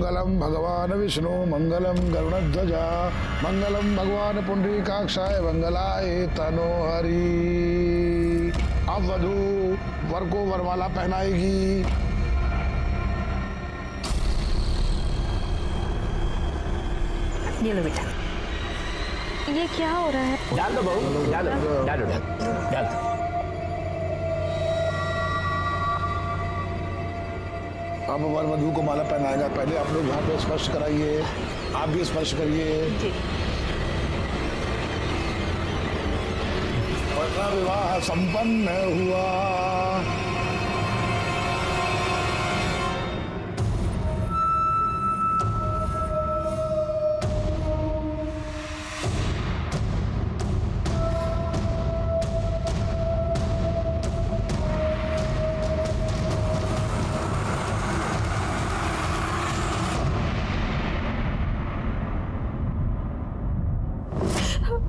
मंगलम भगवान विष्णु मंगलम गरुड़ध्वजा मंगलम भगवान पुंडरीकाक्षाय मंगलाय तनोहरि। अब वधू वर को वरमाला पहनाएगी। ये लो बेटा। ये क्या हो रहा है? डाल दो बहू, डाल दो, डाल दो, डाल दो। अब वर वधू को माला पहनाएगा। पहले आप लोग यहाँ पे स्पर्श कराइए, आप भी स्पर्श करिए। वरना विवाह संपन्न हुआ।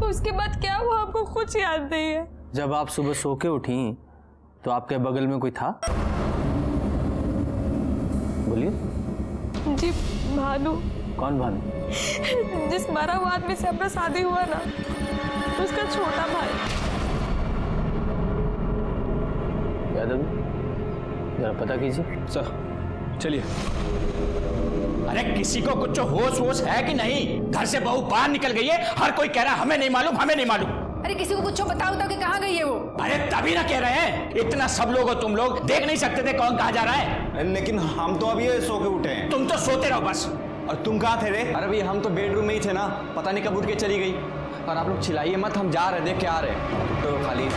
उसके बाद क्या हुआ आपको कुछ याद नहीं है? जब आप सुबह सो के उठी तो आपके बगल में कोई था? बोलिए। जी भानु। कौन भानु? जिस मरा हुआ आदमी से अपना शादी हुआ ना, उसका छोटा भाई। यादव जरा पता कीजिए। सर चलिए। अरे किसी को कुछ होश वोश है कि नहीं? घर से बहू बाहर निकल गई है, हर कोई कह रहा है हमें नहीं मालूम, हमें नहीं मालूम। अरे किसी को कुछ बताओ कि कहाँ गई है वो? अरे तभी ना कह रहे हैं, इतना सब लोग हो तुम लोग, देख नहीं सकते थे कौन कहाँ जा रहा है? लेकिन हम तो अभी सो के उठे हैं। तुम तो सोते रहो बस। और तुम कहाँ थे रे? अरे भैया हम तो बेडरूम में ही थे ना, पता नहीं कब उठ के चली गई। और आप लोग चिल्लाइए मत, हम जा रहे देख के आ रहे तो खाली।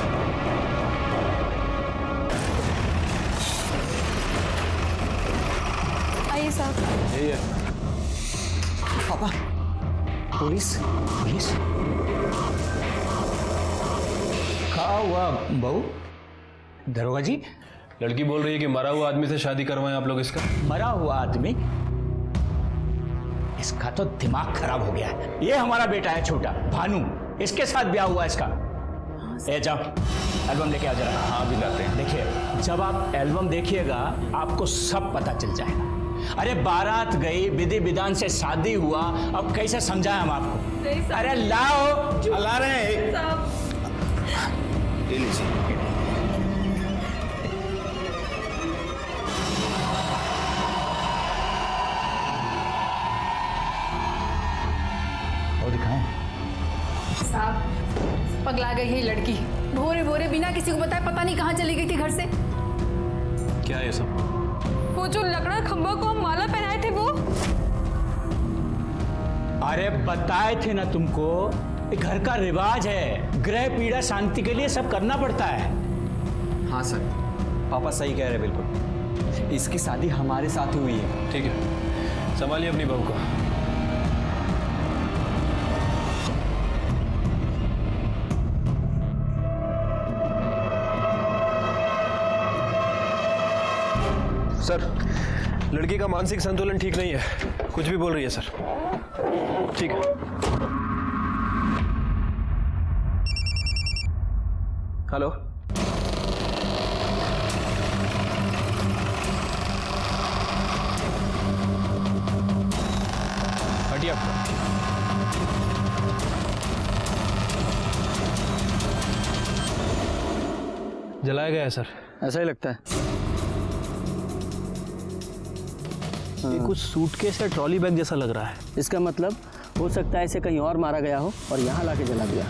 आइए साहब। यही है पापा। पुलिस पुलिस कहा हुआ बहू? दरोगा जी, लड़की बोल रही है कि मरा हुआ आदमी से शादी करवाएं आप लोग इसका। मरा हुआ आदमी? इसका तो दिमाग खराब हो गया है। ये हमारा बेटा है छोटा भानु, इसके साथ ब्याह हुआ इसका। ए जाओ एल्बम लेके आ जरा। हाँ भी लाते हैं। देखिए जब आप एल्बम देखिएगा आपको सब पता चल जाएगा। अरे बारात गई, विधि विधान से शादी हुआ, अब कैसे समझाएं हम आपको? अरे लाओ। ला रहे हैं। साहब ले लीजिए। वो दिखाएं। साहब पगला गई है लड़की। भोरे भोरे बिना किसी को बताए पता नहीं कहाँ चली गई थी घर से। क्या है ये सब? वो जो लकड़ा खंभा को हम माला पहनाए थे वो। अरे बताए थे ना तुमको, घर का रिवाज है, ग्रह पीड़ा शांति के लिए सब करना पड़ता है। हाँ सर, पापा सही कह रहे बिल्कुल। इसकी शादी हमारे साथ ही हुई है। ठीक है, संभालिए अपनी बहू को। सर लड़की का मानसिक संतुलन ठीक नहीं है, कुछ भी बोल रही है सर। ठीक है। हेलो हटिए आप। जलाया गया है सर। ऐसा ही लगता है। ये कुछ सूटकेस या ट्रॉली बैग जैसा लग रहा है। इसका मतलब हो सकता है इसे कहीं और मारा गया हो और यहाँ लाके जला दिया।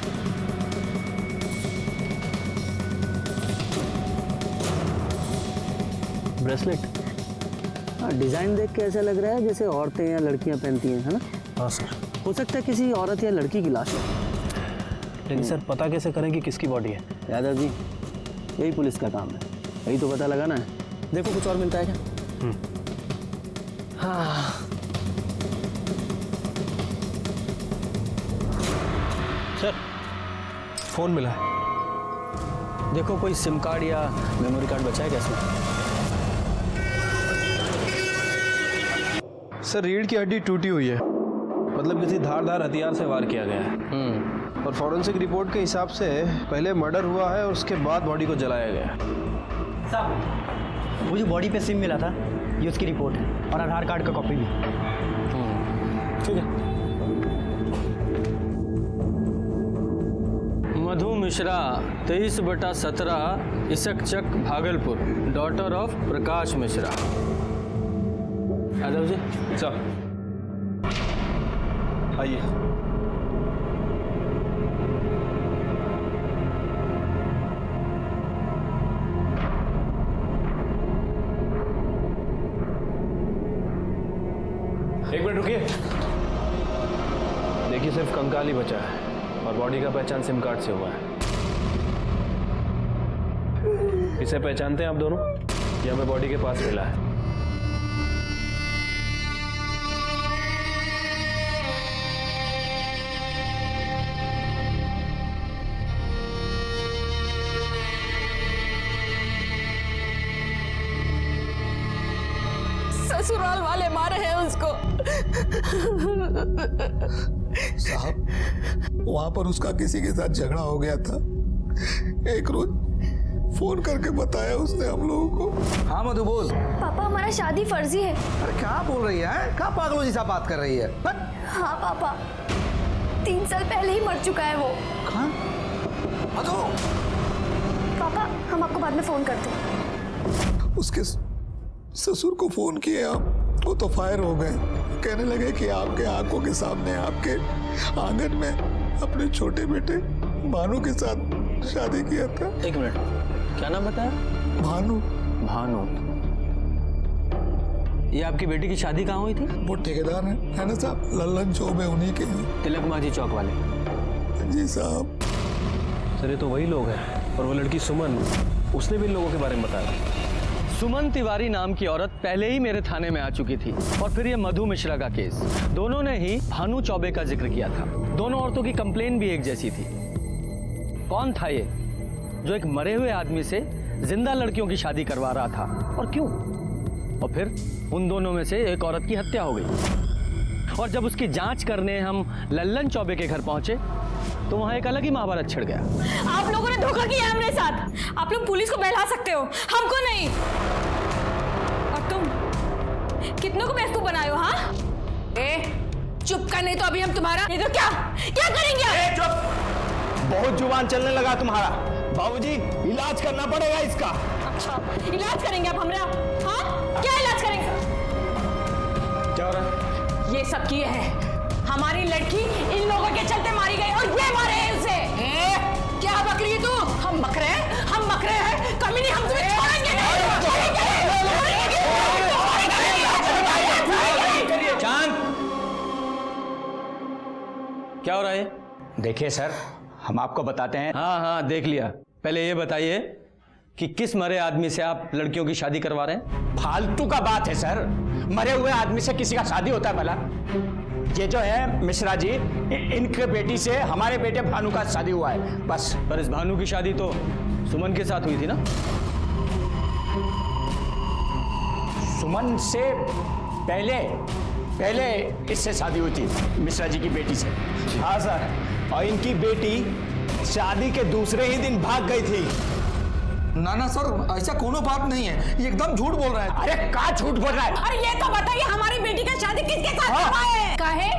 ब्रेसलेट? हाँ, डिजाइन देख के ऐसा लग रहा है जैसे औरतें या लड़कियां पहनती हैं, है ना? हाँ सर। हो सकता है किसी औरत या लड़की की लाश है। लेकिन सर पता कैसे करें कि किसकी बॉडी है? यादव जी यही पुलिस का काम है, यही तो पता लगाना है। देखो कुछ और मिलता है क्या? हाँ सर फोन मिला है। देखो कोई सिम कार्ड या मेमोरी कार्ड बचा है क्या इसमें? सर रीढ़ की हड्डी टूटी हुई है, मतलब किसी धारदार हथियार से वार किया गया है। और फॉरेंसिक रिपोर्ट के हिसाब से पहले मर्डर हुआ है और उसके बाद बॉडी को जलाया गया है। साहब वो जो बॉडी पे सिम मिला था ये उसकी रिपोर्ट है और आधार कार्ड का कॉपी भी। ठीक है। मधु मिश्रा 23/17 इसकचक Bhagalpur, daughter of Prakash Mishra. Yadav ji sir आइए। एक मिनट रुकिए। देखिए सिर्फ कंकाल ही बचा है और बॉडी का पहचान सिम कार्ड से हुआ है। इसे पहचानते हैं आप दोनों? ये हमें बॉडी के पास मिला है। ससुराल वाले मारे हैं उसको। साहब, वहां पर उसका किसी के साथ झगड़ा हो गया था। एक रोज फोन करके बताया उसने हम लोगों को। हाँ मधु बोल। पापा हमारा शादी फर्जी है। अरे क्या बोल रही है? क्या पागलों जैसा बात कर रही है? हाँ पापा, 3 साल पहले ही मर चुका है वो। हाँ? मधु। पापा हम आपको बाद में फोन करते हैं। उसके ससुर को फोन किए आप, वो तो फायर हो गए। कहने लगे कि आपके आंखों के सामने आपके आंगन में अपने छोटे बेटे भानु के साथ शादी किया था। एक मिनट, क्या नाम बताया? भानु। भानु। ये आपकी बेटी की शादी कहाँ हुई थी? वो ठेकेदार है ना साहब, लल्लन चौबे उन्हीं के हैं। तिलक माझी चौक वाले। जी साहब। सर ये तो वही लोग हैं। और वो लड़की सुमन, उसने भी इन लोगों के बारे में बताया। सुमन तिवारी नाम की औरत पहले ही मेरे थाने में आ चुकी थी। और फिर ये मधु मिश्रा का केस, दोनों ने ही भानु चौबे का जिक्र किया था। दोनों औरतों की कंप्लेन भी एक जैसी थी। कौन था ये जो एक मरे हुए आदमी से जिंदा लड़कियों की शादी करवा रहा था, और क्यों? और फिर उन दोनों में से एक औरत की हत्या हो गई। और जब उसकी जांच करने हम लल्लन चौबे के घर पहुंचे तो वहां एक अलग ही महाभारत छिड़ गया। आप लोगों ने धोखा किया हमरे साथ। आप लोग पुलिस को बहला सकते हो, हमको नहीं। और तुम कितनों को बेवकूफ बनाए हो? हाँ, चुप कर, नहीं तो अभी हम तुम्हारा। ये तो क्या करेंगे? चुप, बहुत जुबान चलने लगा तुम्हारा। बाबूजी, इलाज करना पड़ेगा इसका। अच्छा, इलाज करेंगे आप हमरा? हाँ, क्या इलाज करेंगे? क्या हो रहा है? ये सब किए हैं। हमारी लड़की इन लोगों के चलते मारी गई और ये मारे हैं उसे। क्या बक रही है तू? हम बकरे हैं, कमीनी, हम तुम्हें छोड़ेंगे नहीं। चांद, क्या हो रहा है? देखिए सर, हम आपको बताते हैं। हाँ हाँ देख लिया। पहले ये बताइए कि किस मरे आदमी से आप लड़कियों की शादी करवा रहे हैं? फालतू का बात है सर, मरे हुए आदमी से किसी का शादी होता है भला? ये जो है मिश्रा जी, इनके बेटी से हमारे बेटे भानु का शादी हुआ है, बस। पर इस भानु की शादी तो सुमन के साथ हुई थी ना? सुमन से पहले इससे शादी हुई थी, मिश्रा जी की बेटी से। हाँ सर, और इनकी बेटी शादी के दूसरे ही दिन भाग गई थी। ना ना सर, ऐसा कोनो बात नहीं है, ये एकदम झूठ बोल रहा है। अरे का झूठ बोल रहा है? अरे ये तो बताइए, हमारी बेटी का शादी किसके साथ करवाए? काहे?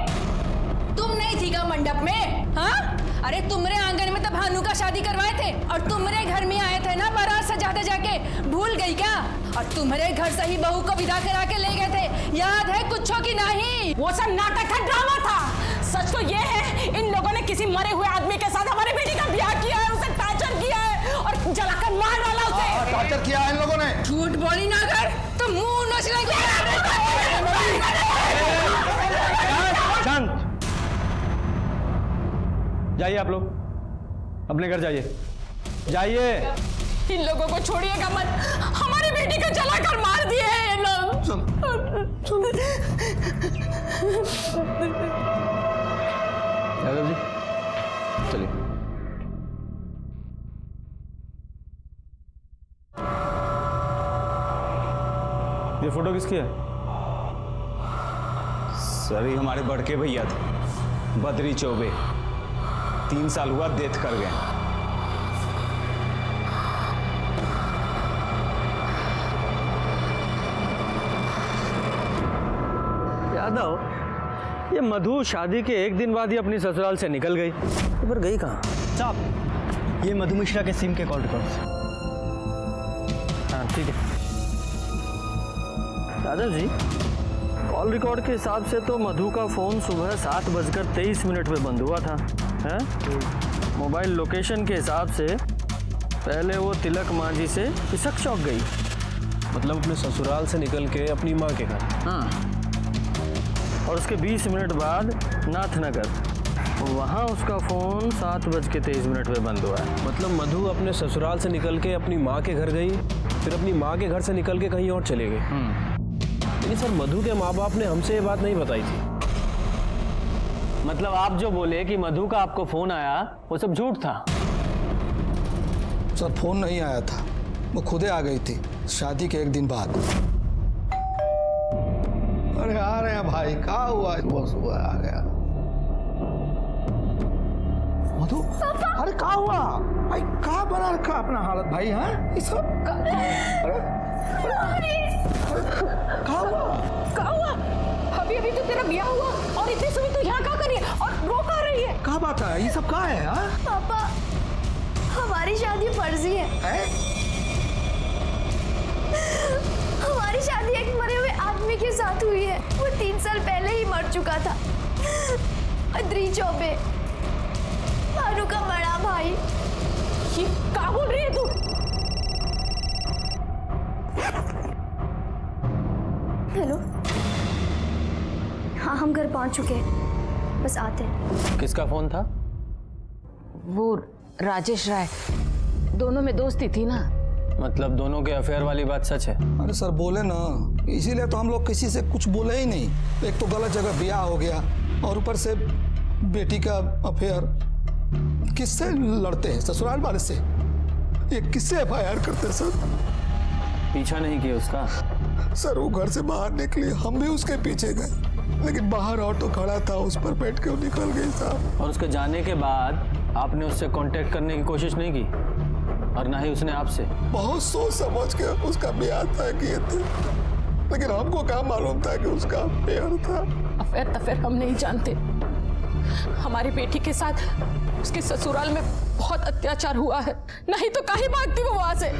तुम नहीं थी का मंडप में? हाँ? अरे तुमरे आंगन में तो भानु का शादी करवाए थे और तुमरे घर में आए थे ना बारात सजाते जाके, भूल गई क्या? और तुम्हारे घर से ही बहू को विदा करा के ले गए थे, याद है कुछ की नहीं? वो सब नाटक था, ड्रामा था। सच तो ये है, इन लोगों ने किसी मरे हुए आदमी के साथ हमारी बेटी का ब्याह किया है, उसे टॉर्चर किया है और जलाकर मार डाला उसे। टॉर्चर किया है इन लोगों ने। झूठ बोली ना कर तो मुंह नोच लेंगे। शांत, जाइए आप लोग, अपने घर जाइए। इन लोगों को छोड़िएगा मत, हमारी बेटी को जलाकर मार दिए हैं ये लोग। यादव जी चलिए। ये फोटो किसकी है? सर ये हमारे बड़के भैया थे, बद्री चौबे। 3 साल हुआ डेथ कर गए। यादव, ये मधु शादी के एक दिन बाद ही अपनी ससुराल से निकल गई, तो फिर गई कहाँ? साहब ये मधु मिश्रा के सिम के कॉल रिकॉर्ड्स। हाँ ठीक है दादा जी, कॉल रिकॉर्ड के हिसाब से तो मधु का फ़ोन सुबह 7:23 पे बंद हुआ था, है? मोबाइल लोकेशन के हिसाब से पहले वो तिलक मांझी से पिसक चौक गई, मतलब अपने ससुराल से निकल के अपनी माँ के घर। हाँ, और उसके 20 मिनट बाद नाथनगर, वहाँ उसका फ़ोन 7:23 पे बंद हुआ है। मतलब मधु अपने ससुराल से निकल के अपनी माँ के घर गई, फिर अपनी माँ के घर से निकल के कहीं और चले गए। लेकिन सर मधु के माँ बाप ने हमसे ये बात नहीं बताई थी। मतलब आप जो बोले कि मधु का आपको फ़ोन आया वो सब झूठ था? सर फोन नहीं आया था, वो खुदे आ गई थी शादी के एक दिन बाद। अरे आ रहे हैं भाई, कहा हुआ सुबह सुबह आ गया मधु। अरे कहा हुआ भाई, कहा बना रखा अपना हालत भाई? हाँ ये सब कहा हुआ? अभी तो तेरा ब्याह हुआ और इतनी सुबह तू यहाँ क्या कर रही है और रो कहाँ रही है? कहा बात है, ये सब कहा है? हाँ पापा हमारी शादी फर्जी है। हमारी शादी एक मरे हुए आदमी के साथ हुई है, वो 3 साल पहले ही मर चुका था। अद्री चौबे, भानु का बड़ा भाई। ये क्या बोल रही है तू? हेलो, हाँ हम घर पहुंच चुके हैं, बस आते हैं। किसका फ़ोन था? वो राजेश राय, दोनों में दोस्ती थी ना। मतलब दोनों के अफेयर वाली बात सच है? अरे सर बोले ना, इसीलिए तो हम लोग किसी से कुछ बोले ही नहीं। एक तो गलत जगह ब्याह हो गया और ऊपर से बेटी का अफेयर। किससे लड़ते हैं? ससुराल वाले से। ये किससे FIR करते हैं सर? पीछा नहीं किया उसका? सर वो घर से बाहर निकली, हम भी उसके पीछे गए, लेकिन बाहर ऑटो खड़ा था, उस पर बैठ के वो निकल गई साहब। और उसके जाने के बाद आपने उससे कांटेक्ट करने की कोशिश नहीं की और ना ही उसने आपसे? बहुत सोच समझ के उसका ब्याह तय किए थे, लेकिन हमको क्या मालूम था कि उसका अफेयर था। अफेयर हम नहीं जानते। हमारी बेटी के साथ उसके ससुराल में बहुत अत्याचार हुआ है, नहीं तो काहे भागती वो वहां से?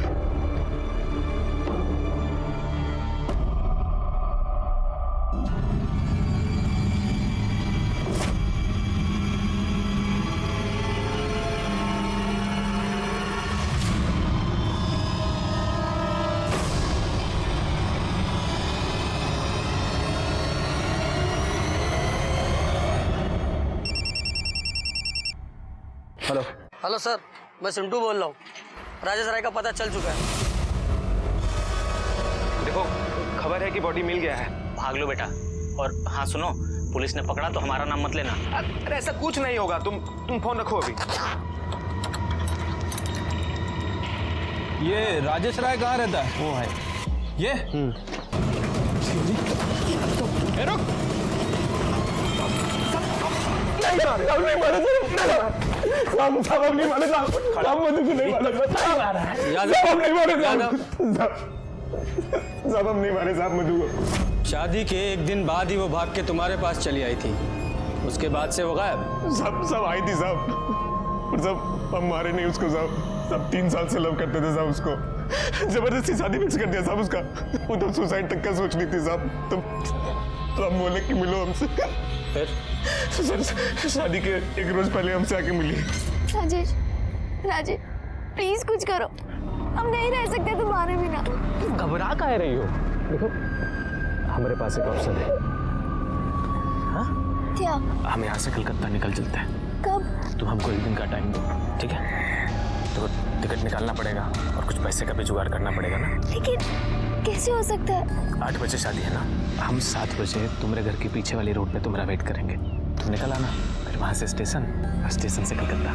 हेलो हेलो सर, मैं सिंटू बोल रहा हूँ। राजेश राय का पता चल चुका है। देखो खबर है कि बॉडी मिल गया है। भाग लो बेटा। और हाँ सुनो, पुलिस ने पकड़ा तो हमारा नाम मत लेना। अरे ऐसा कुछ नहीं होगा, तुम फोन रखो अभी। ये राजेश राय कहाँ रहता है? वो है ये रुक। शादी के एक दिन बाद ही वो भाग के तुम्हारे पास चली आई थी, उसके बाद से वो गायब। सब आई थी साहब, और सब हम मारे नहीं उसको साहब। सब 3 साल से लव करते थे साहब उसको, जबरदस्ती शादी फिक्स कर दिया साहब उसका। वो तो सुसाइड तक का सोच रही थी साहब। तो हम बोले कि मिलो हमसे, फिर शादी के 1 रोज पहले हमसे आके मिली। राजेश प्लीज कुछ करो, हम नहीं रह सकते तुम्हारे बिना। घबरा काहे रही हो? देखो हमारे पास एक ऑप्शन है। हाँ? क्या? हम यहाँ से कलकत्ता निकल चलते हैं। कब? तुम हमको 1 दिन का टाइम दो, ठीक है? तो टिकट निकालना पड़ेगा और कुछ पैसे का भी जुगाड़ करना पड़ेगा ना। लेकिन कैसे हो सकता है? 8 बजे शादी है ना, हम 7 बजे तुम्हारे घर के पीछे वाली रोड पे तुम्हारा वेट करेंगे। तुम निकल आना, फिर वहाँ से स्टेशन और स्टेशन से कलकत्ता।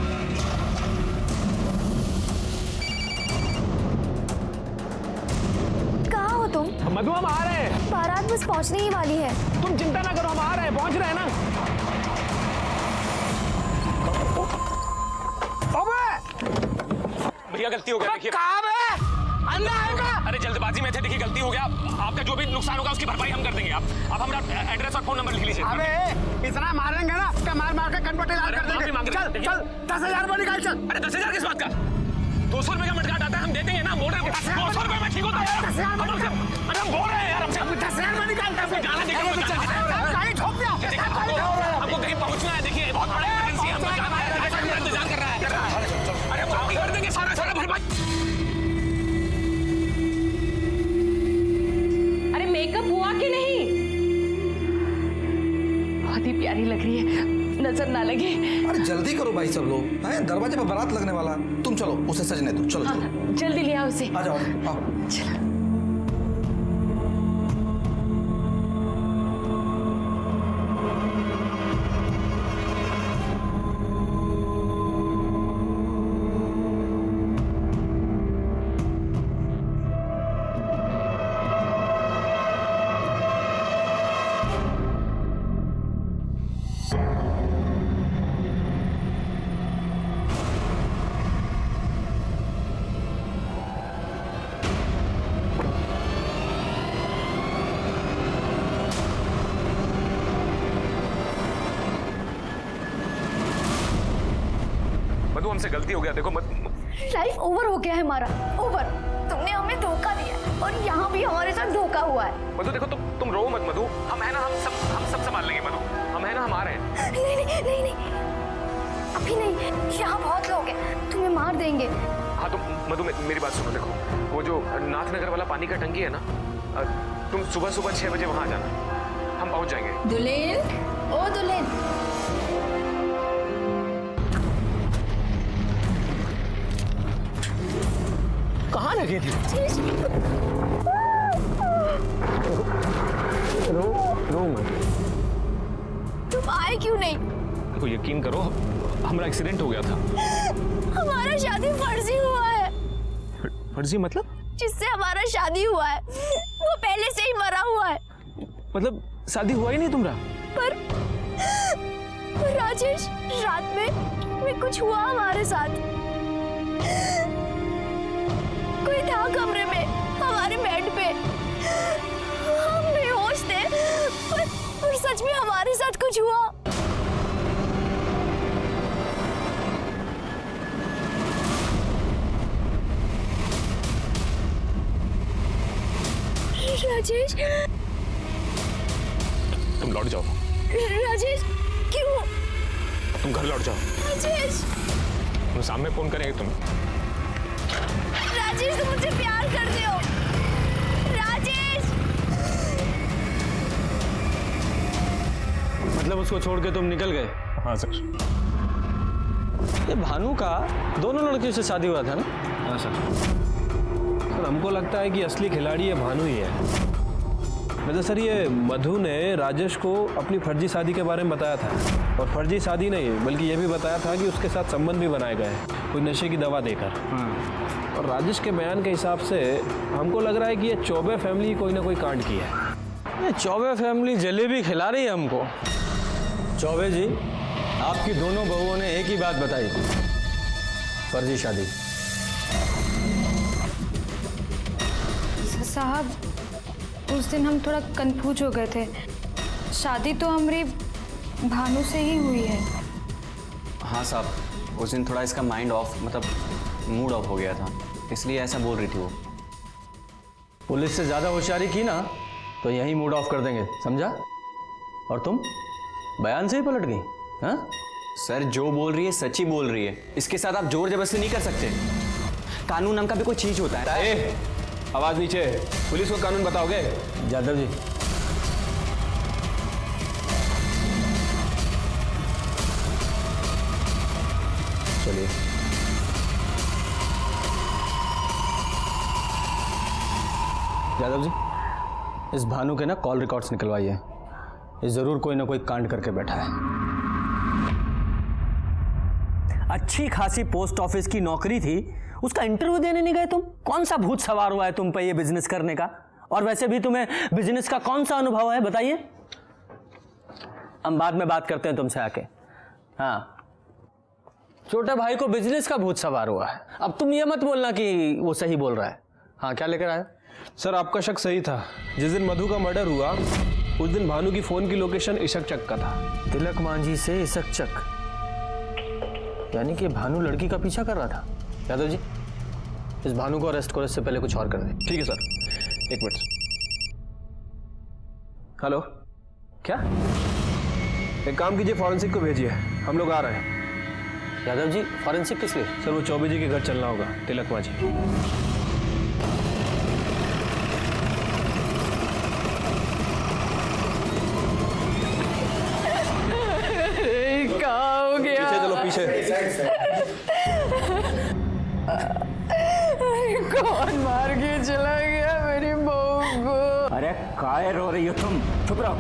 कहाँ हो तुम? मधु हम आ रहे हैं। बारात बस पहुँचने ही वाली है। तुम चिंता ना करो, हम आ रहे हैं, पहुँच रहे हैं ना। भैया गलती हो गई। कहाँ है? अंदर आएगा। अरे जल्दबाजी में थे, देखिए गलती हो गया, आपका जो भी नुकसान होगा उसकी भरपाई हम कर देंगे। आप हमारा एड्रेस और फोन नंबर लिख लीजिए। अबे इतना मारेंगे ना कि मार के कनपट्टी लाल कर देंगे। चल 10,000 रुपये निकाल चल। अरे 10,000 किस बात का? 200 रुपए का मटका आता है, हम दे देंगे ना। बोल रहे हैं 200 रुपए में ठीक होता है। अरे हम बोल रहे हैं यार, हमसे 10,000 में निकाल। जाना देखिए, हमको कहीं पहुंचना है। देखिए बहुत बड़ा इमरजेंसी है, हमको जाना है, इंतजार कर रहा है। अरे वो कर देंगे सारा भरपाई। अरे मेकअप हुआ कि नहीं? बहुत ही प्यारी लग रही है, नजर ना लगे। अरे जल्दी करो भाई सब लोग, हैं दरवाजे पर बारात लगने वाला। तुम चलो उसे सजने दो। चलो चलो जल्दी ले आओ उसे। आ जाओ आओ। चलो। मधु हमसे गलती हो गया। देखो लाइफ ओवर हो गया है हमारा, ओवर। तुमने हमें धोखा दिया और यहाँ भी हमारे साथ धोखा हुआ है। मधु देखो, तुम रो मत मधु। हम है ना, हम सब संभाल लेंगे मधु। हम है ना, हम आ रहे हैं। नहीं अभी नहीं, यहाँ बहुत लोग हैं, तुम्हें मार देंगे। हाँ तो मधु मेरी बात सुनो। देखो वो जो नाथनगर वाला पानी का टंकी है ना, तुम सुबह 6 बजे वहां आ जाना, हम पहुंच जाएंगे। दुल्हन, ओ दुल्हन, कहाँ लगे थे? रो मत। तुम आए क्यों नहीं? देखो यकीन करो, हमारा एक्सीडेंट हो गया था। हमारा शादी फर्जी हुआ है। फर्जी मतलब? जिससे हमारा शादी हुआ है वो पहले से ही मरा हुआ है। मतलब शादी हुआ ही नहीं तुम्हारा? पर राजेश, रात में कुछ हुआ हमारे साथ। कोई था कमरे में, हमारे बेड पे। हम बेहोश थे, पर सच में हमारे साथ कुछ हुआ। राजेश, तुम लौट जाओ। राजेश क्यों? तुम घर लौट जाओ। राजेश, तुम सामने फोन करेंगे तुम। राजेश तुम मुझसे प्यार करते हो। राजेश, मतलब उसको छोड़ के तुम निकल गए? हाँ सर। ये भानु का दोनों लड़कियों से शादी हुआ था ना? हाँ सर। हमको लगता है कि असली खिलाड़ी ये भानु ही है। वैसे सर ये मधु ने राजेश को अपनी फर्जी शादी के बारे में बताया था, और फर्जी शादी नहीं बल्कि ये भी बताया था कि उसके साथ संबंध भी बनाए गए कोई नशे की दवा देकर। और राजेश के बयान के हिसाब से हमको लग रहा है कि ये चौबे फैमिली कोई ना कोई कांड की है। ये चौबे फैमिली जलेबी खिला रही है हमको। चौबे जी, आपकी दोनों बहुओं ने एक ही बात बताई, फर्जी शादी। साहब उस दिन हम थोड़ा कंफ्यूज हो गए थे। शादी तो हमारी भानु से ही हुई है। हाँ साहब, उस दिन थोड़ा इसका माइंड ऑफ, मतलब मूड ऑफ हो गया था, इसलिए ऐसा बोल रही थी वो। पुलिस से ज़्यादा होशियारी की ना तो यही मूड ऑफ कर देंगे, समझा? और तुम बयान से ही पलट गई? हाँ सर जो बोल रही है सच ही बोल रही है, इसके साथ आप जोर जबरदस्ती नहीं कर सकते। कानून नाम का भी कोई चीज होता है। आवाज नीचे, पुलिस को कानून बताओगे? यादव जी, चलिए। यादव जी, इस भानु के ना कॉल रिकॉर्ड्स निकलवाइए। ये जरूर कोई ना कोई कांड करके बैठा है। अच्छी खासी पोस्ट ऑफिस की नौकरी थी, उसका इंटरव्यू देने नहीं गए तुम? कौन सा भूत सवार हुआ है तुम पे ये बिजनेस करने का? और वैसे भी तुम्हें बिजनेस का कौन सा अनुभव है, बताइए। हम बाद में बात करते हैं तुमसे आके। हाँ, छोटे भाई को बिजनेस का भूत सवार हुआ है। अब तुम ये मत बोलना कि वो सही बोल रहा है। हाँ, क्या लेकर आए? सर आपका शक सही था। जिस दिन मधु का मर्डर हुआ उस दिन भानु की फोन की लोकेशन इशक चक का था। तिलक मांझी से इसक चक, यानी कि भानु लड़की का पीछा कर रहा था। यादव जी, इस भानु को अरेस्ट करो, इससे पहले कुछ और कर दें। ठीक है सर, एक मिनट। हेलो, क्या? एक काम कीजिए, फॉरेंसिक को भेजिए, हम लोग आ रहे हैं। यादव जी, फॉरेंसिक किस लिए? सर वो चौबे जी के घर चलना होगा, तिलक मांझी। पीछे चलो, पीछे। कौन मार के चला गया मेरी बहू को? अरे काय रो रही हो तुम, चुप रहो।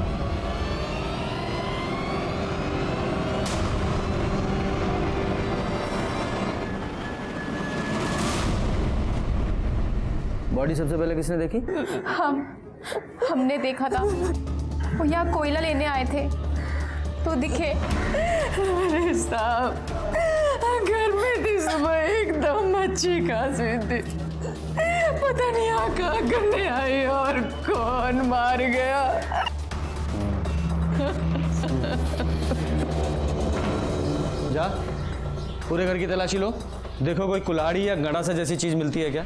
बॉडी सबसे पहले किसने देखी? हमने देखा था, वो यहाँ कोयला लेने आए थे तो दिखे। अरे साहब, घर में थी सुबह एकदम अच्छी खासी थी, पता नहीं यहाँ कहाँ करने आई और कौन मार गया। जा, पूरे घर की तलाशी लो, देखो कोई कुल्हाड़ी या गड़ासा जैसी चीज मिलती है क्या।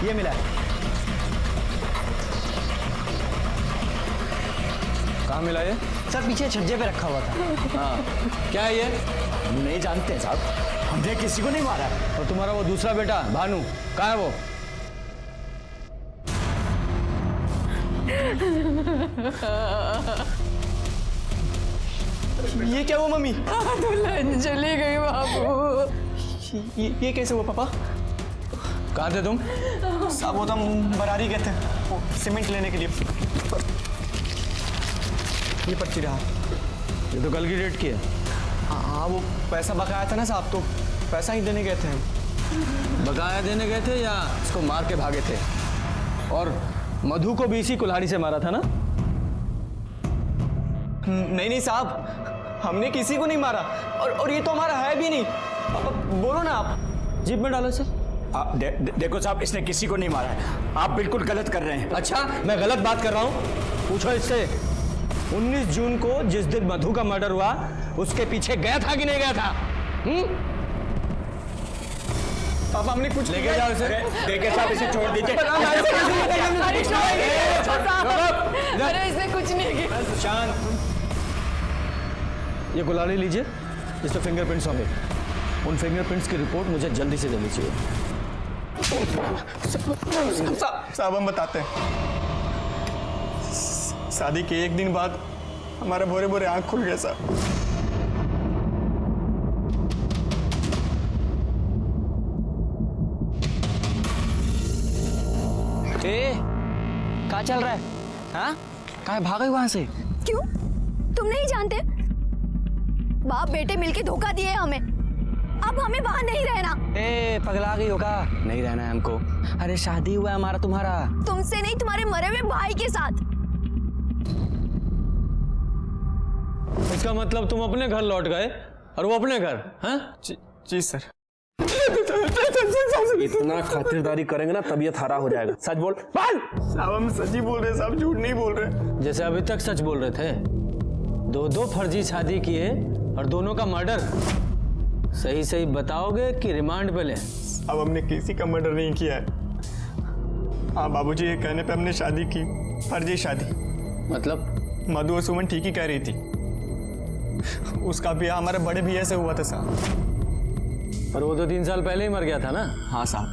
ये मिला है। कहाँ मिला ये? सर पीछे छज्जे पे रखा हुआ था। हाँ, क्या है ये? हम नहीं जानते साहब, हमने किसी को नहीं मारा। और तुम्हारा वो दूसरा बेटा भानु कहाँ है वो? ये क्या हुआ मम्मी? दुल्हन चली गई बाबू। ये कैसे हुआ पापा? कहाँ थे तुम? साहब वो तो हम बरारी गए थे वो सीमेंट लेने के लिए। ये पर्ची रहा। ये तो कल की डेट की है। हाँ वो पैसा बकाया था ना साहब, तो पैसा ही देने गए थे हम। बकाया देने गए थे या इसको मार के भागे थे? और मधु को भी इसी कुल्हाड़ी से मारा था ना? नहीं साहब, हमने किसी को नहीं मारा, और ये तो हमारा है भी नहीं। बोलो ना आप। जीप में डालो सर। देखो साहब, इसने किसी को नहीं मारा है, आप बिल्कुल गलत कर रहे हैं। अच्छा, मैं गलत बात कर रहा हूँ? पूछो इससे, 19 जून को जिस दिन मधु का मर्डर हुआ उसके पीछे गया था कि नहीं गया था? पापा हमने कुछ लेके जाओ इसे। देखिए साहब, इसे छोड़ दीजिए। अरे इसने कुछ नहीं किया। शांत। ये कुल्हाड़ी लीजिए, इस पे फिंगरप्रिंट्स होंगे। उन फिंगरप्रिंट्स की रिपोर्ट मुझे जल्दी से देनी चाहिए। साहब हम बताते हैं, शादी के एक दिन बाद हमारे भोरे भोरे आंख खुल गया साहब। क्या चल रहा है? हाँ, कहाँ भाग गई वहां से? क्यों? तुम नहीं जानते? बाप बेटे मिलके धोखा दिए हमें, अब हमें वहां नहीं रहना। पगला गई होगा, नहीं रहना है हमको। अरे शादी हुआ है हमारा तुम्हारा। तुमसे नहीं, तुम्हारे मरे हुए भाई के साथ। इसका मतलब तुम अपने घर लौट गए और वो अपने घर? हाँ जी सर। इतना खातिरदारी करेंगे ना तबीयत हरा हो जाएगा। सच बोल। साहब हम सच ही बोल रहे हैं साहब, झूठ नहीं बोल रहे। जैसे अभी तक सच बोल रहे थे। दो फर्जी शादी किए और दोनों का मर्डर। सही सही बताओगे कि रिमांड पे लें? अब हमने किसी का मर्डर नहीं किया है। हाँ बाबूजी, ये कहने पे हमने शादी की, फर्जी शादी। मतलब? मधु और सुमन ठीक ही कह रही थी, उसका ब्याह हमारे बड़े भैया से हुआ था साहब। पर वो तो 3 साल पहले ही मर गया था ना? हाँ साहब,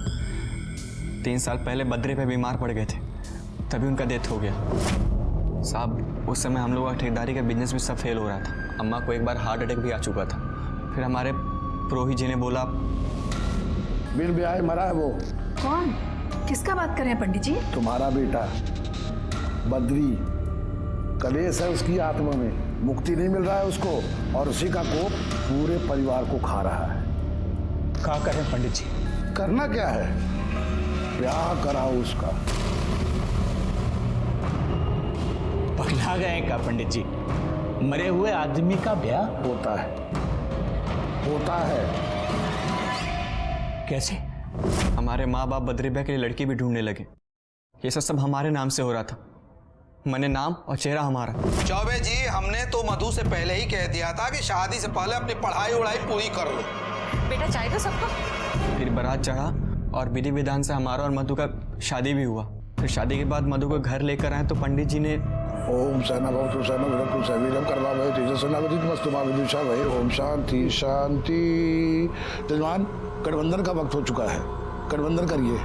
3 साल पहले बद्री पे बीमार पड़ गए थे, तभी उनका डेथ हो गया साहब। उस समय हम लोग का ठेकेदारी का बिजनेस भी सब फेल हो रहा था। अम्मा को एक बार हार्ट अटैक भी आ चुका था। फिर हमारे पुरोहित जी ने बोला, बिन ब्याह मरा है वो। कौन? किसका बात कर रहे हैं पंडित जी? तुम्हारा बेटा बद्री। कलेश है उसकी आत्मा में, मुक्ति नहीं मिल रहा है उसको, और उसी का कोप पूरे परिवार को खा रहा है। क्या करें पंडित जी? करना क्या है? ब्याह कराओ उसका। पगला गए क्या पंडित जी? मरे हुए आदमी का ब्याह होता है, होता है। कैसे? हमारे माँ बाप बद्री भैया के लिए लड़की भी ढूंढने लगे। ये सब हमारे नाम से हो रहा था। मने नाम और चेहरा हमारा। चौबे जी, हमने तो मधु से पहले ही कह दिया था कि शादी से पहले अपनी पढ़ाई उड़ाई पूरी कर लो। बेटा चाय दो सबको। फिर बारात चढ़ा और विधि विधान से हमारा और मधु का शादी भी हुआ। फिर शादी के बाद मधु को घर लेकर आए तो पंडित जी ने ओम सहना भवतु सहना भुनक्तु सवीरम कर्मा भवे तेजस्विना विदितमस्तु मा विदुषा भवे। ओम शांति शांति। जजमान, गठबंधन का वक्त हो चुका है, गठबंधन करिए।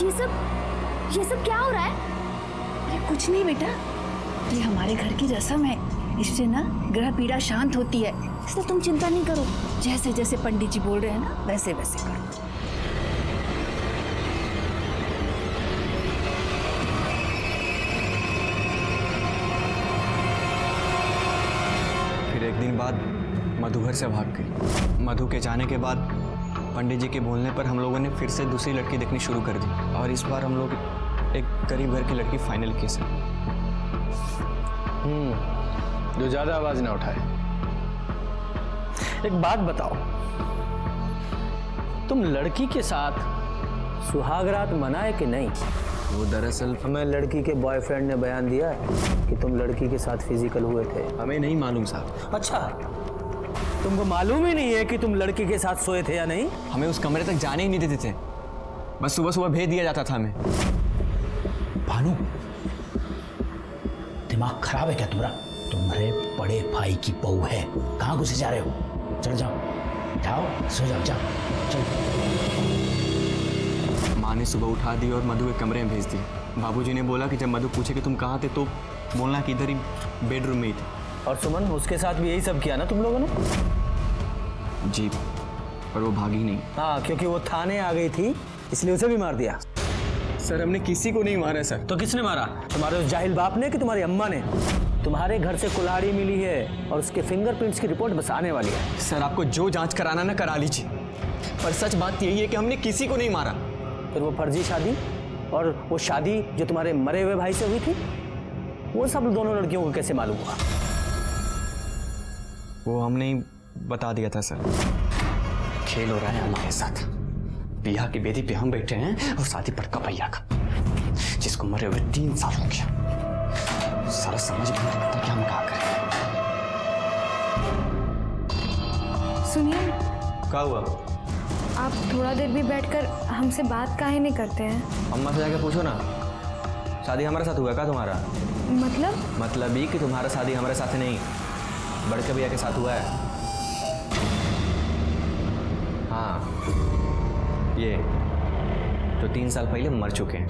ये सब क्या हो रहा है? अरे कुछ नहीं बेटा, ये हमारे घर की रस्म है। इससे ना ग्रह पीड़ा शांत होती है, इसलिए तुम चिंता नहीं करो। जैसे जैसे पंडित जी बोल रहे हैं ना, वैसे वैसे करो। फिर एक दिन बाद मधु घर से भाग गई। मधु के जाने के बाद पंडित जी के बोलने पर हम लोगों ने फिर से दूसरी लड़की देखनी शुरू कर दी और इस बार हम लोग एक गरीब घर की लड़की फाइनल की सर। जो ज्यादा आवाज ना उठाए। एक बात बताओ, तुम लड़की के साथ सुहागरात मनाए कि नहीं? वो दरअसल हमें लड़की के बॉयफ्रेंड ने बयान दिया है कि तुम लड़की के साथ फिजिकल हुए थे। हमें नहीं मालूम साहब। अच्छा, तुमको मालूम ही नहीं है कि तुम लड़की के साथ सोए थे या नहीं? हमें उस कमरे तक जाने ही नहीं देते थे, बस सुबह सुबह भेज दिया जाता था हमें। भानु, दिमाग खराब है क्या तुम्हारा? तुम्हारे बड़े भाई की बहू है, कहाँ घुसे जा रहे हो? चल जाओ, जाओ सो जाओ, जाओ चल। माँ ने सुबह उठा दी और मधु के कमरे में भेज दिया। बाबूजी ने बोला कि जब मधु पूछे कि तुम कहाँ थे तो बोलना कि इधर ही बेडरूम में ही थे। और सुमन, उसके साथ भी यही सब किया ना तुम लोगों ने? जी, पर वो भागी नहीं। हाँ, क्योंकि वो थाने आ गई थी इसलिए उसे भी मार दिया। सर हमने किसी को नहीं मारा सर। तो किसने मारा? तुम्हारे उस जाहिल बाप ने कि तुम्हारी अम्मा ने? तुम्हारे घर से कुल्हाड़ी मिली है और उसके फिंगरप्रिंट्स की रिपोर्ट बस आने वाली है। सर आपको जो जांच कराना ना करा लीजिए, पर सच बात यही है कि हमने किसी को नहीं मारा। फिर वो फर्जी शादी और वो शादी जो तुम्हारे मरे हुए भाई से हुई थी, वो सब दोनों लड़कियों को कैसे मालूम हुआ? वो हमने ही बता दिया था सर। खेल हो रहा है हमारे साथ। बियाह की बेदी पे हम बैठे हैं और शादी पर कपैया का, जिसको मरे हुए 3 साल हो गया। सारा समझ में नहीं आता कि हम क्या करें। सुनिए, क्या हुआ? आप थोड़ा देर भी बैठकर हमसे बात काहे नहीं करते हैं? अम्मा से जाके पूछो ना, शादी हमारे साथ हुआ क्या तुम्हारा? मतलब ही कि तुम्हारा शादी हमारे साथ नहीं, बड़के भैया के साथ हुआ है। हाँ, ये जो 3 साल पहले मर चुके हैं।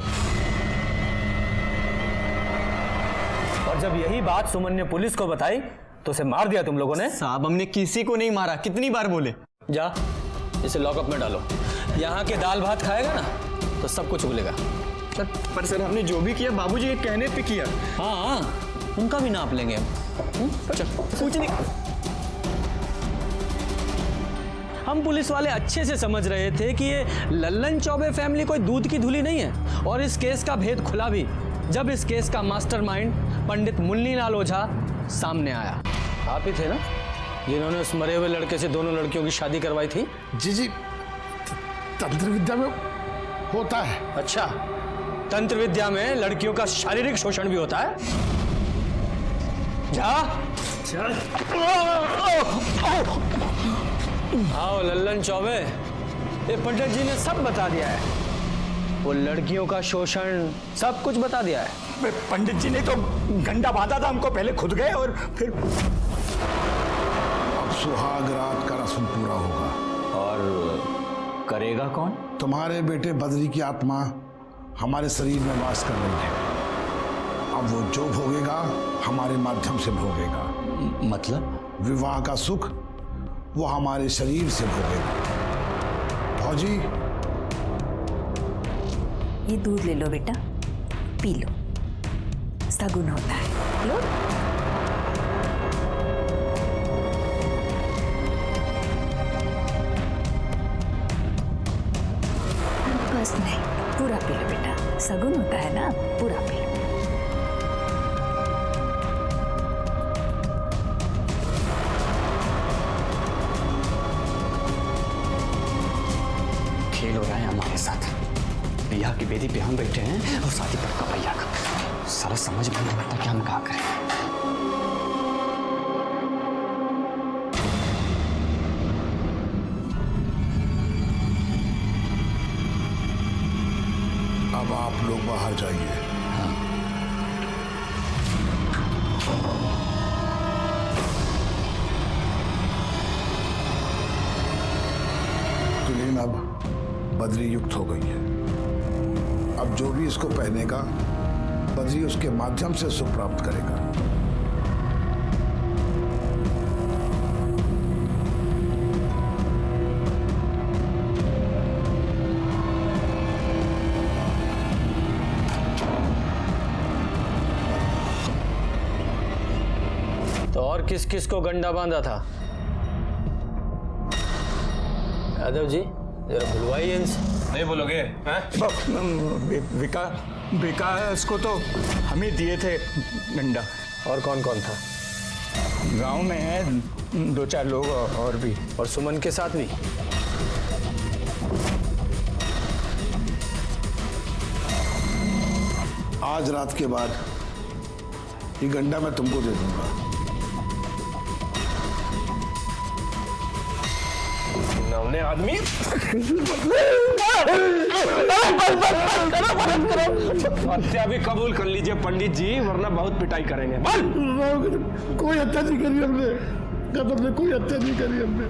और जब यही बात सुमन ने पुलिस को बताई तो उसे मार दिया तुम लोगों ने? साहब हमने किसी को नहीं मारा, कितनी बार बोले। जा, इसे लॉकअप में डालो। यहाँ के दाल भात खाएगा ना तो सब कुछ भूलेगा। सर, पर सर हमने जो भी किया बाबूजी के कहने पे किया। हाँ, उनका भी नाप लेंगे हम। कुछ नहीं। हम पुलिस वाले अच्छे से समझ रहे थे कि ये लल्लन चौबे फैमिली कोई दूध की धुली नहीं है, और इस केस का भेद खुला भी जब इस केस का मास्टरमाइंड पंडित मुन्नीलाल ओझा सामने आया। आप ही थे ना जिन्होंने उस मरे हुए लड़के से दोनों लड़कियों की शादी करवाई थी? जी, तंत्र विद्या में होता है। अच्छा, तंत्र विद्या में लड़कियों का शारीरिक शोषण भी होता है? जा, आओ लल्लन चौबे, ये पंडित जी ने सब बता दिया है। वो लड़कियों का शोषण सब कुछ बता दिया है। पंडित जी ने तो गंडा बांधा था हमको, पहले खुद गए और फिर। अब सुहाग रात का रस्म पूरा होगा। और करेगा कौन? तुम्हारे बेटे बद्री की आत्मा हमारे शरीर में वास कर रही है। अब वो जो भोगेगा हमारे माध्यम से भोगेगा। मतलब? विवाह का सुख वो हमारे शरीर से भोगेगा। भौजी, ये दूध ले लो बेटा, पी लो, सगुन होता है। लो। बस नहीं, पूरा पी लो बेटा, सगुन होता है ना, पूरा पी लो। खेल हो रहा है हमारे साथ। बिया की बेदी पे हम बैठे हैं और शादी पर कपैया का। सारा समझ में नहीं आता कि हम क्या करें। अब आप लोग बाहर जाइए। तुलीन अब बद्री युक्त हो गई है। अब जो भी इसको पहनेगा बद्री उसके माध्यम से सुख प्राप्त करेगा। तो और किस किस को गंडा बांधा था? यादव जी जरा बुलवाइए इनसे। नहीं बोलोगे? विकास को तो हम ही दिए थे डंडा। और कौन कौन था? गांव में है 2-4 लोग और भी। और सुमन के साथ भी? आज रात के बाद ये गंडा मैं तुमको दे दूंगा। हमने आदमी हत्या भी कबूल कर लीजिए पंडित जी, वरना बहुत पिटाई करेंगे। कोई हत्या नहीं करी हमने, कसम से कोई हत्या नहीं करी हमने।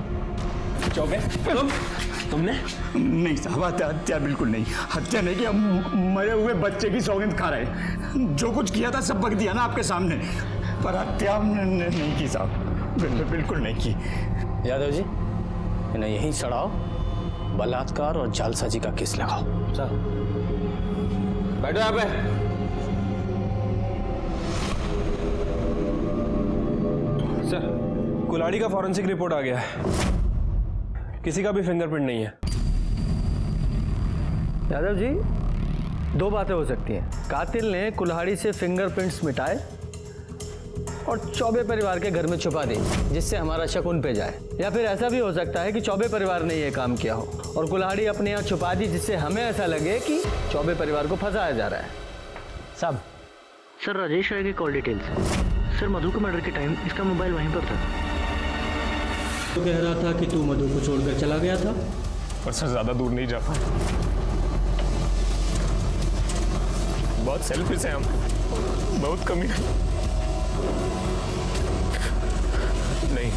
चौबे तुमने? नहीं साहब, हत्या बिल्कुल नहीं। हत्या नहीं कि हम मरे हुए बच्चे की सौगंध खा रहे। जो कुछ किया था सब बक दिया ना आपके सामने, पर हत्या हमने नहीं की साहब, बिल्कुल नहीं की। यादव जी इन्हें यहीं चढ़ाओ, बलात्कार और जालसाजी का केस लगाओ। सर बैठो यहाँ पे। सर कुल्हाड़ी का फॉरेंसिक रिपोर्ट आ गया है, किसी का भी फिंगरप्रिंट नहीं है। यादव जी 2 बातें हो सकती हैं। कातिल ने कुल्हाड़ी से फिंगरप्रिंट्स मिटाए और चौबे परिवार के घर में छुपा दी, जिससे हमारा शक उन पे जाए। या फिर ऐसा भी हो सकता है कि चौबे परिवार ने यह काम किया हो और कुल्हाड़ी अपने यहाँ छुपा दी, जिससे हमें ऐसा लगे कि चौबे परिवार को फंसाया जा रहा है। साहब सर राजेश राय की कॉल डिटेल्स। सर मधु के मर्डर के टाइम इसका मोबाइल वहीं पर था। तो कह रहा था कि तू मधु को छोड़कर चला गया था। पर सर ज्यादा दूर नहीं जा पाए, बहुत सेल्फिश है हम, बहुत कमी है। नहीं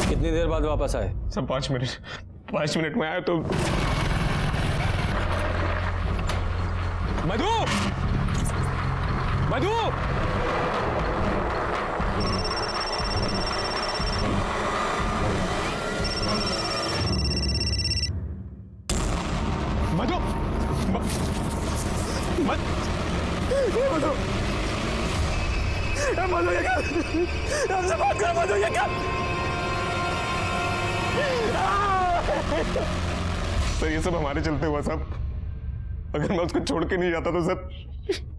कितनी देर बाद वापस आए? सब 5 मिनट में आया तो मधु मधु मधु मधु ये क्या? हमसे बात करो मधु, ये क्या? सर ये सब हमारे चलते हुआ सब। अगर मैं उसको छोड़ के नहीं जाता तो सर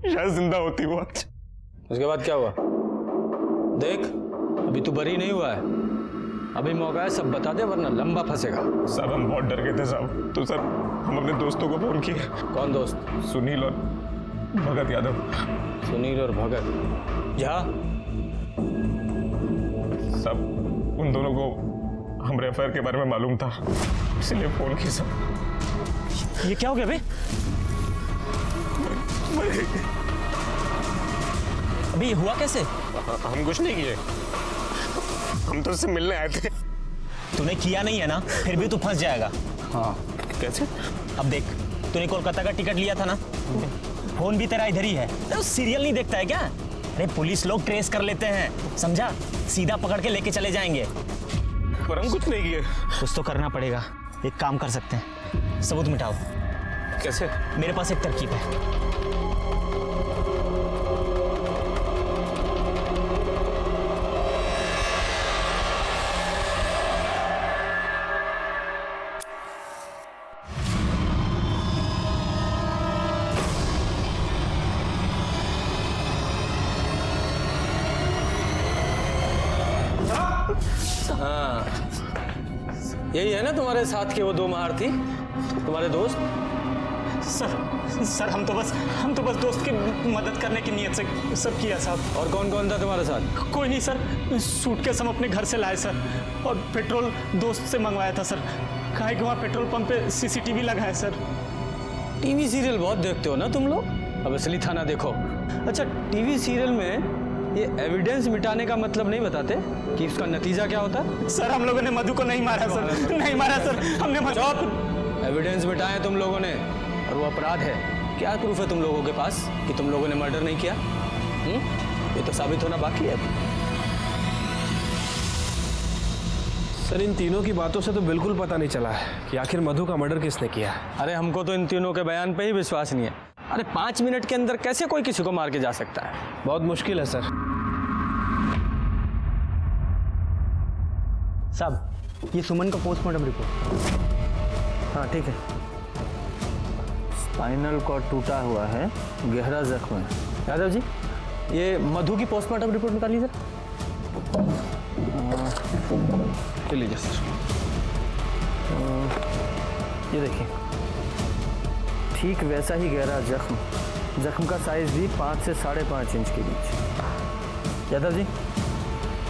शायद जिंदा होती वो आज। उसके बाद क्या हुआ? देख अभी तू बरी नहीं हुआ है, अभी मौका है, सब बता दे वरना लंबा फंसेगा। साहब हम बहुत डर गए थे साहब, तो सर हम अपने दोस्तों को फोन किए। कौन दोस्त? सुनील और भगत यादव। सुनील और भगत जा। सब उन दोनों को हमारे अफेयर के बारे में मालूम था, इसलिए फोन किया सब। ये क्या हो गया बे? अभी ये हुआ कैसे? हम कुछ नहीं किए, हम तो उससे मिलने आए थे। तूने किया नहीं है ना, फिर भी तू फंस जाएगा। हाँ कैसे? अब देख तूने कोलकाता का टिकट लिया था ना, फोन भी तेरा इधर ही है। तो सीरियल नहीं देखता है क्या? अरे पुलिस लोग ट्रेस कर लेते हैं, समझा? सीधा पकड़ के लेके चले जाएंगे। पर हम कुछ नहीं किए। कुछ तो करना पड़ेगा। एक काम कर सकते हैं, सबूत मिटाओ। कैसे? मेरे पास एक तरकीब है। यही है ना तुम्हारे साथ के वो दो महारथी, तुम्हारे दोस्त? सर हम तो बस दोस्त की मदद करने की नीयत से सब किया साहब। और कौन कौन था तुम्हारे साथ? कोई नहीं सर, सूटकेस हम अपने घर से लाए सर, और पेट्रोल दोस्त से मंगवाया था सर। काहे कि वहाँ पेट्रोल पंप पे सीसीटीवी लगा है सर। टीवी सीरियल बहुत देखते हो ना तुम लोग, अब असली थाना देखो। अच्छा, टीवी सीरियल में ये एविडेंस मिटाने का मतलब नहीं बताते कि इसका नतीजा क्या होता है? सर हम लोगों ने मधु को नहीं मारा सर, नहीं मारा सर, हमने चुप! एविडेंस मिटाए तुम लोगों ने, और वो अपराध है। क्या प्रूफ है तुम लोगों के पास कि तुम लोगों ने मर्डर नहीं किया? ये तो साबित होना बाकी है अभी। सर इन तीनों की बातों से तो बिल्कुल पता नहीं चला है कि आखिर मधु का मर्डर किसने किया। अरे हमको तो इन तीनों के बयान पे ही विश्वास नहीं है। अरे 5 मिनट के अंदर कैसे कोई किसी को मार के जा सकता है? बहुत मुश्किल है सर। साहब, ये सुमन का पोस्टमार्टम रिपोर्ट। हाँ ठीक है। स्पाइनल कॉर्ड टूटा हुआ है, गहरा जख्म है। यादव जी, ये मधु की पोस्टमार्टम रिपोर्ट निकालिए सर। ले लीजिए सर। ये देखिए, ठीक वैसा ही गहरा जख्म का साइज भी 5 से 5.5 इंच के बीच। यादव जी,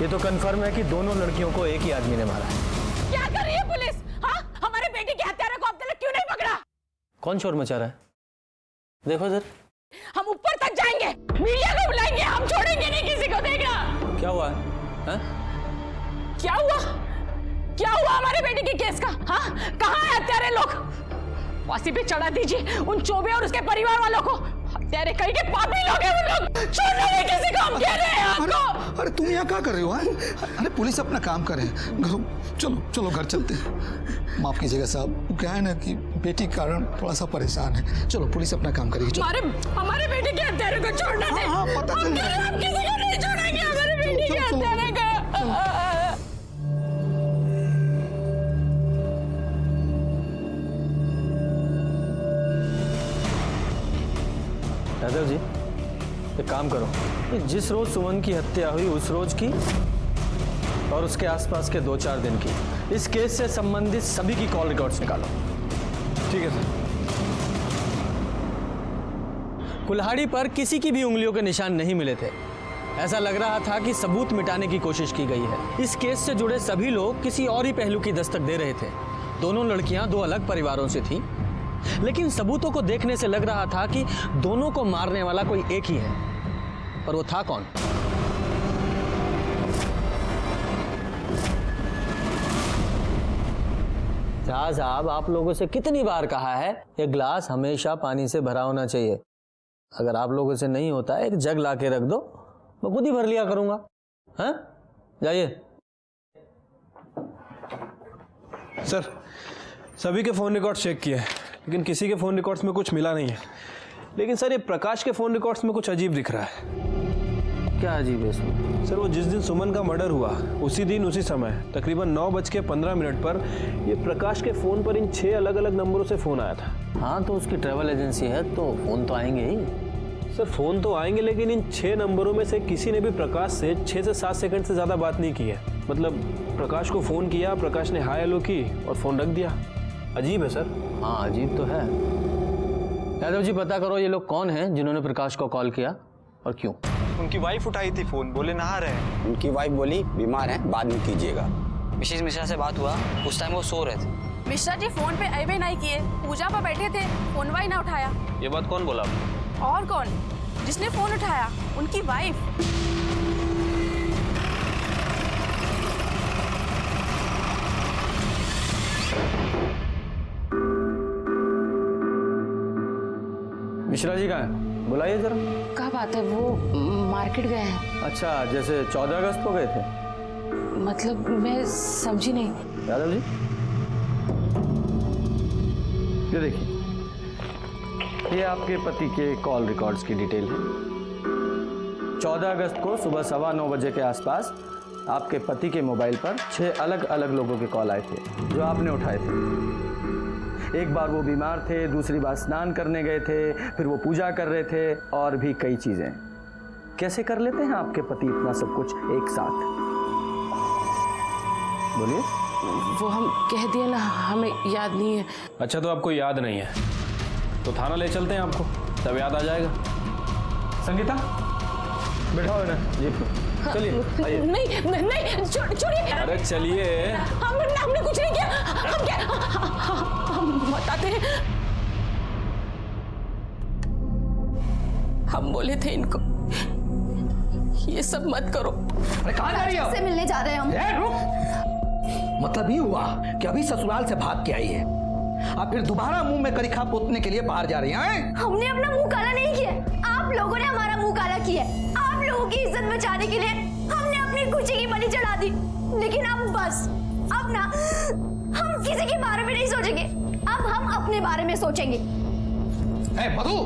ये तो कंफर्म है कि दोनों लड़कियों को एक ही आदमी ने मारा है। क्या कर रही है पुलिस? हाँ, हमारे बेटी के हत्यारे को अब तक क्यों नहीं पकड़ा? कौन शोर मचा रहा है? देखो सर। हम ऊपर तक जाएंगे, मीडिया को बुलाएंगे, हम छोड़ेंगे नहीं किसी को। देखना क्या हुआ है? क्या हुआ? क्या हुआ हमारे बेटे के केस का? हाँ, कहाँ है हत्यारे लोग? फांसी पे चढ़ा दीजिए उन चौबे और उसके परिवार वालों को। हत्यारे कहीं के पापी लोग हैं वो लोग। छोड़ना नहीं किसी को, हम कह रहे हैं आपको। अरे तुम यहाँ क्या कर रहे हो? अरे पुलिस अपना काम करे। चलो घर चलते हैं। माफ कीजिएगा साहब, क्या है ना कि बेटी के कारण थोड़ा सा परेशान है। चलो पुलिस अपना काम करेगी। हमारे बेटे के हत्यारे को छोड़ना नहीं। हाँ, पता चल रहा है। हम किसी को नहीं छोड़ेंगे हमारे बेटे के हत्यारे को। यादव जी, एक काम करो, जिस रोज सुमन की हत्या हुई उस रोज की और उसके आसपास के 2-4 दिन की, इस केस से संबंधित सभी की कॉल रिकॉर्ड्स निकालो। ठीक है सर। कुल्हाड़ी पर किसी की भी उंगलियों के निशान नहीं मिले थे। ऐसा लग रहा था कि सबूत मिटाने की कोशिश की गई है। इस केस से जुड़े सभी लोग किसी और ही पहलू की दस्तक दे रहे थे। दोनों लड़कियां 2 अलग परिवारों से थीं, लेकिन सबूतों को देखने से लग रहा था कि दोनों को मारने वाला कोई एक ही है। पर वो था कौन? शाह साहब, आप लोगों से कितनी बार कहा है, ये ग्लास हमेशा पानी से भरा होना चाहिए। अगर आप लोगों से नहीं होता, एक जग ला के रख दो, मैं खुद ही भर लिया करूंगा। हाँ, जाइए। सर, सभी के फ़ोन रिकॉर्ड्स चेक किए, लेकिन किसी के फ़ोन रिकॉर्ड्स में कुछ मिला नहीं है। लेकिन सर, ये प्रकाश के फ़ोन रिकॉर्ड्स में कुछ अजीब दिख रहा है। क्या अजीब है इसमें? सर, वो जिस दिन सुमन का मर्डर हुआ उसी दिन उसी समय तकरीबन 9:15 पर ये प्रकाश के फ़ोन पर इन 6 अलग अलग नंबरों से फ़ोन आया था। हाँ, तो उसकी ट्रैवल एजेंसी है तो फ़ोन तो आएंगे ही। सर, फ़ोन तो आएंगे, लेकिन इन 6 नंबरों में से किसी ने भी प्रकाश से 6 से 7 सेकंड से ज़्यादा बात नहीं की है। मतलब प्रकाश को फ़ोन किया, प्रकाश ने हाय हेलो की और फ़ोन रख दिया। अजीब है सर। हाँ, अजीब तो है। यादव जी, पता करो ये लोग कौन हैं जिन्होंने प्रकाश को कॉल किया और क्यों? उनकी वाइफ उठाई थी फोन, बोले नहा रहे हैं। उनकी वाइफ बोली बीमार हैं, बाद में कीजिएगा। मिसेज मिश्रा से बात हुआ, उस टाइम वो सो रहे थे। मिश्रा जी फोन पे अवे नहीं किए, पूजा पर बैठे थे, फोन वाई ना उठाया। ये बात कौन बोला? और कौन? जिसने फोन उठाया, उनकी वाइफ। मिश्रा जी कहाँ है? बुलाइए जरा। क्या बात है, वो मार्केट गए हैं। अच्छा, जैसे 14 अगस्त को गए थे? मतलब मैं समझी नहीं। यादव जी, ये देखिए, ये आपके पति के कॉल रिकॉर्ड्स की डिटेल है। 14 अगस्त को सुबह 9:15 बजे के आसपास आपके पति के मोबाइल पर 6 अलग अलग लोगों के कॉल आए थे जो आपने उठाए थे। एक बार वो बीमार थे, दूसरी बार स्नान करने गए थे, फिर वो पूजा कर रहे थे और भी कई चीजें। कैसे कर लेते हैं आपके पति इतना सब कुछ एक साथ? बोलिए। वो हम कह दिए ना, हमें याद नहीं है। अच्छा, तो आपको याद नहीं है तो थाना ले चलते हैं आपको, तब याद आ जाएगा। संगीता, बैठाओ ना जीप में, चलिए आइए। नहीं छोड़िए। अरे चलिए। हमने कुछ नहीं किया। हम क्या हम बताते हैं। हम बोले थे इनको ये सब मत करो। अरे कहाँ जा रही हो? से मिलने जा रहे हैं हम। रुक। मतलब ये हुआ कि अभी ससुराल से भाग के आई है, अब फिर दोबारा मुंह में करिखा पोतने के लिए बाहर जा रही हैं? हमने अपना मुंह काला नहीं किया, आप लोगों ने हमारा मुंह काला किया। आप लोगों की इज्जत बचाने के लिए हमने अपनी खुशी की बलि चढ़ा दी। लेकिन अब बस, अब ना हम किसी के बारे में नहीं सोचेंगे, अब हम अपने बारे में सोचेंगे। मधु,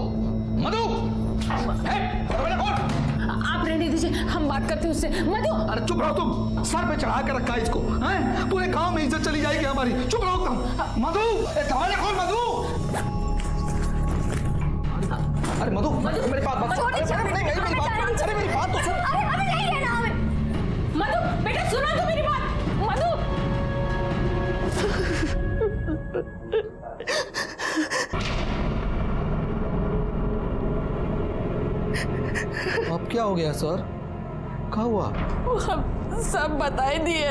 मधु, आप रहने दीजिए, हम बात करते हैं उससे। मधु, अरे चुप रहो तुम, सर पे चढ़ा के रखा है इसको, हैं? पूरे गांव में इज्जत चली जाएगी हमारी। चुप रहो तुम। मधु, दरवाजा खोल मधु। अरे मधु, मेरी बात मत सुन। अरे मेरी बात तो सुन। अरे नहीं रहना हमें। मधु बेटा सुनो तो मेरी बात। मधु अब क्या हो गया सर? क्या हुआ? हम सब बता ही दिए।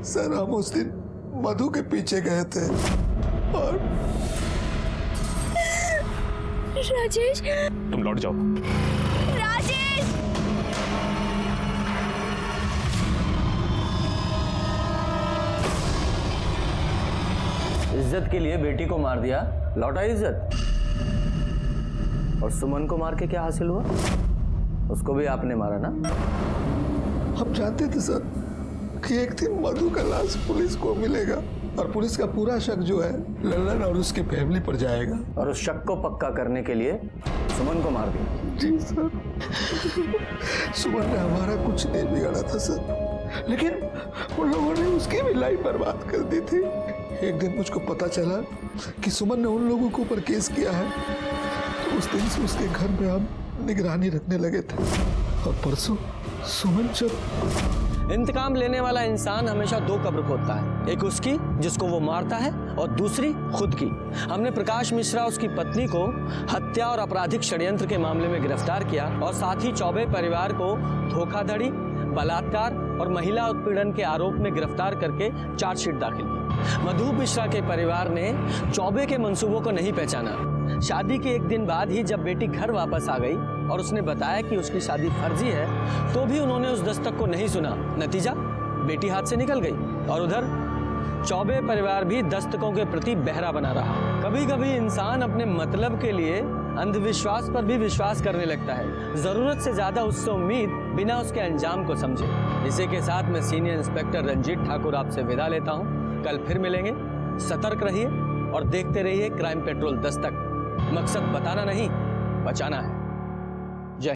सर हम उस दिन मधु के पीछे गए थे और राजेश, तुम लौट जाओ। राजेश, इज्जत के लिए बेटी को मार दिया, लौटा इज्जत। और सुमन को मार के क्या हासिल हुआ? उसको भी आपने मारा ना? हम जानते थे सर कि एक दिन मधु का लाश पुलिस को मिलेगा और पुलिस का पूरा शक जो है लल्लन और उसकी फैमिली पर जाएगा। और उस शक को पक्का करने के लिए सुमन को मार दिया। जी सर, सुमन ने हमारा कुछ नहीं बिगाड़ा था सर, लेकिन उन लोगों ने उसकी भी लाइफ बर्बाद कर दी थी। एक दिन मुझको पता चला कि सुमन ने उन लोगों के ऊपर केस किया है, तो उस दिन से उसके घर में हम निगरानी रखने लगे थे। और परसों सुमन जब इंतकाम लेने वाला इंसान हमेशा दो कब्र खोदता है, एक उसकी जिसको वो मारता है और दूसरी खुद की। हमने प्रकाश मिश्रा उसकी पत्नी को हत्या और आपराधिक षड्यंत्र के मामले में गिरफ्तार किया और साथ ही चौबे परिवार को धोखाधड़ी, बलात्कार और महिला उत्पीड़न के आरोप में गिरफ्तार करके चार्जशीट दाखिल की। मधु मिश्रा के परिवार ने चौबे के मंसूबों को नहीं पहचाना। शादी के एक दिन बाद ही जब बेटी घर वापस आ गई और उसने बताया कि उसकी शादी फर्जी है, तो भी उन्होंने उस दस्तक को नहीं सुना। नतीजा, बेटी हाथ से निकल गई और उधर चौबे परिवार भी दस्तकों के प्रति बहरा बना रहा। कभी कभी इंसान अपने मतलब के लिए अंधविश्वास पर भी विश्वास करने लगता है, जरूरत से ज्यादा उससे उम्मीद बिना उसके अंजाम को समझे। इसी के साथ मैं सीनियर इंस्पेक्टर रंजीत ठाकुर आपसे विदा लेता हूँ। कल फिर मिलेंगे। सतर्क रहिए और देखते रहिए क्राइम पेट्रोल दस्तक। मकसद बताना नहीं, बचाना है।